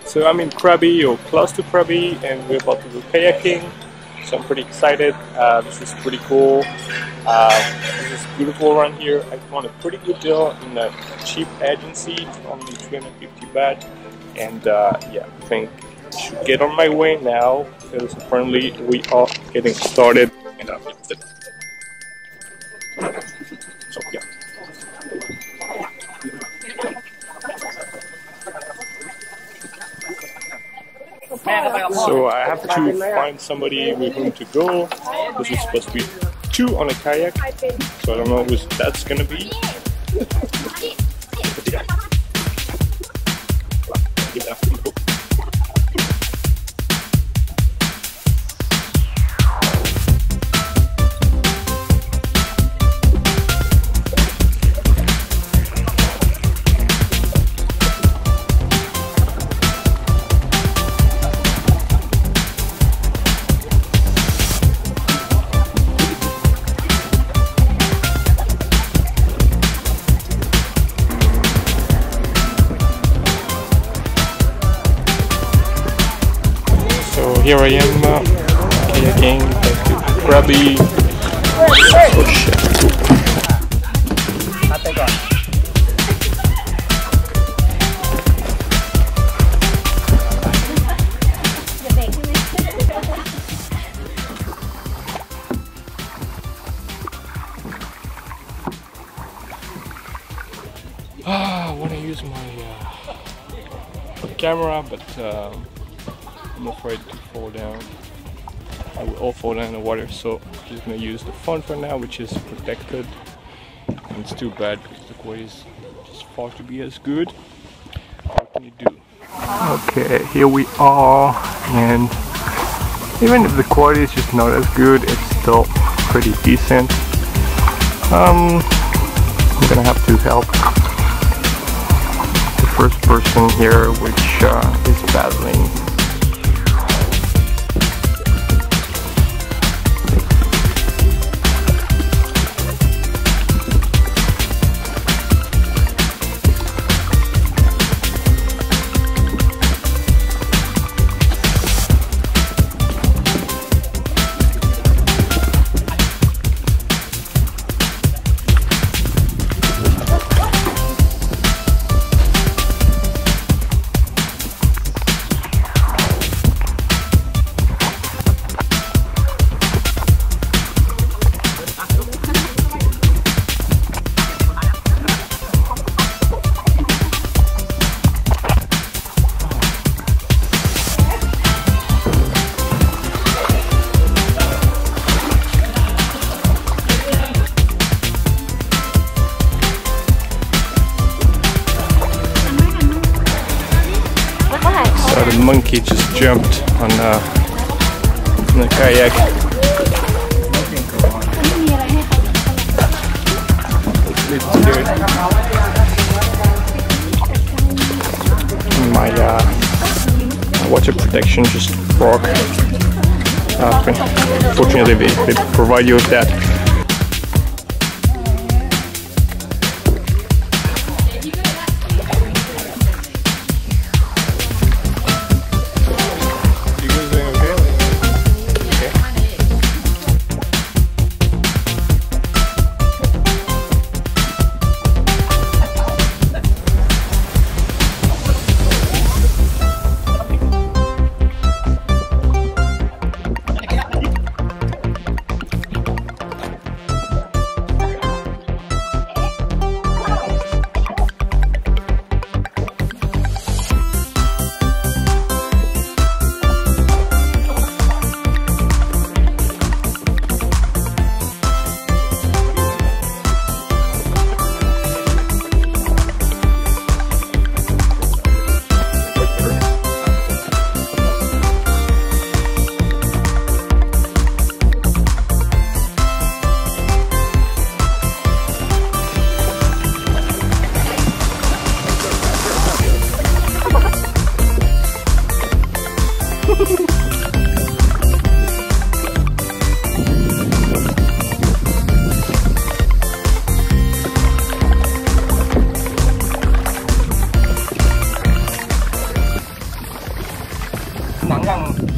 So I'm in Krabi, or close to Krabi, and we're about to go kayaking. So I'm pretty excited. This is pretty cool. This is beautiful around here. I found a pretty good deal in a cheap agency, only 350 baht. And yeah, I think I should get on my way now, because apparently we are getting started. And that's it. So yeah. So I have to find somebody with whom to go. This is supposed to be 2 on a kayak, so I don't know who that's gonna be. Here I am, kayaking back to Krabi. Oh shit. I want to use my camera, but I'm afraid to fall down. I will all fall down in the water, so I'm just gonna use the phone for now, which is protected. And it's too bad because the quality is just far to be as good. What can you do? Okay, here we are, and even if the quality is just not as good, it's still pretty decent. I'm gonna have to help the first person here, which is battling. monkey just jumped on the kayak. It's scared. My water protection just broke. Fortunately, they provide you with that.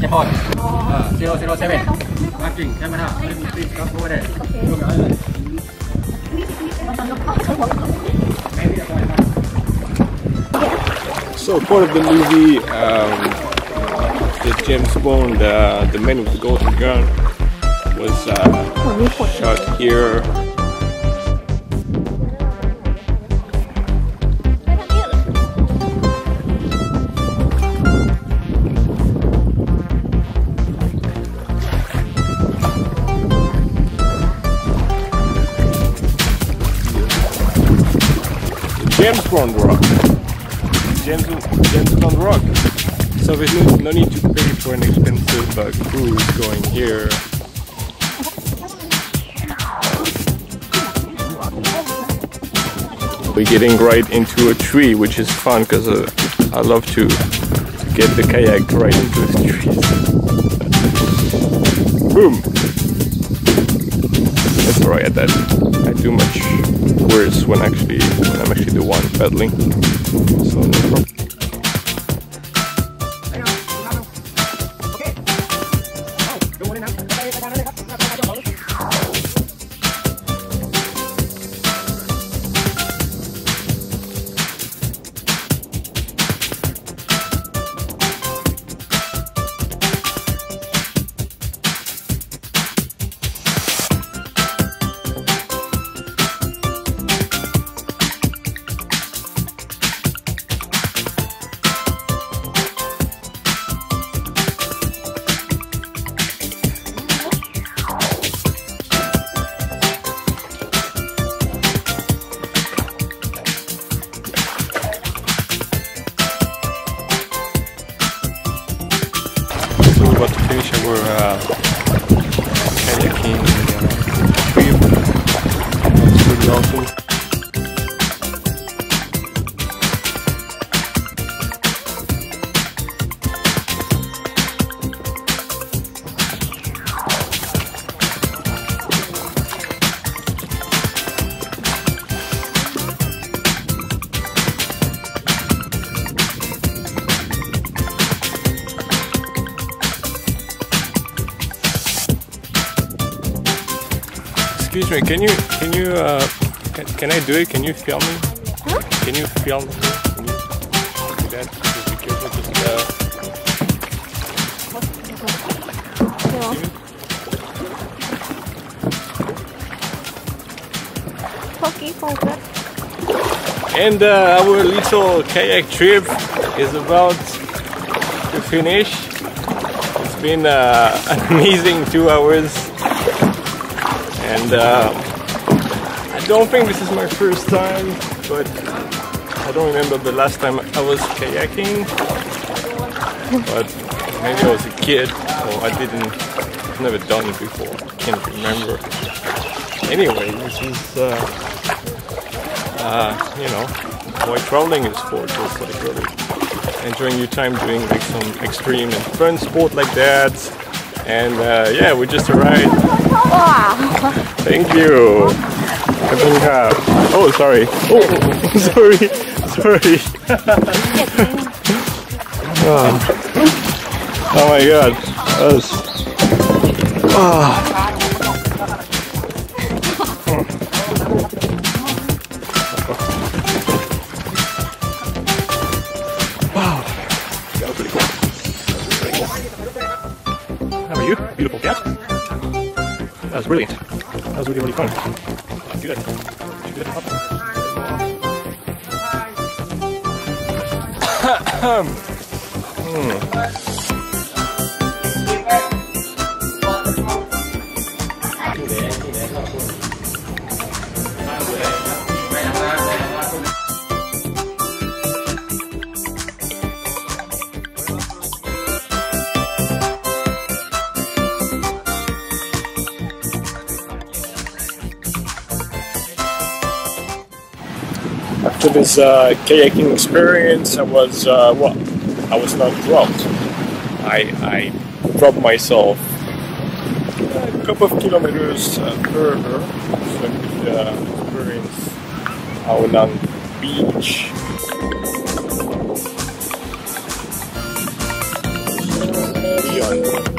Japan. 007. Marking camera. Please come over there. So part of the movie, the James Bond, the Man with the Golden Gun, was shot here. James Bond Rock. James Bond Rock. So there's no need to pay for an expensive cruise going here. We're getting right into a tree, which is fun because I love to get the kayak right into the trees. Boom! That's alright at that. I do much worse when I'm actually the one paddling. So no problem. We're about to finish our kayaking trip. That's pretty awesome. Excuse me, can I do it? Can you film me? Huh? Can you film me? Can you do that? Just be careful, just And our little kayak trip is about to finish. It's been an amazing 2 hours. And I don't think this is my first time, but I don't remember the last time I was kayaking. but maybe I was a kid, or I've never done it before. I can't remember. Anyway, this is, you know, what traveling is for, just like really enjoying your time doing like some extreme and fun sport like that. And yeah, we just arrived. Wow. Thank you. Oh, sorry. Oh, sorry. Sorry. Oh my god. Wow. That was really cool. How are you? Beautiful cat. That was brilliant. That was really, really fun. Good. After this kayaking experience, I was well, I was not dropped. I dropped myself a couple of kilometers further, so I could experience Thalen Beach. Beyond.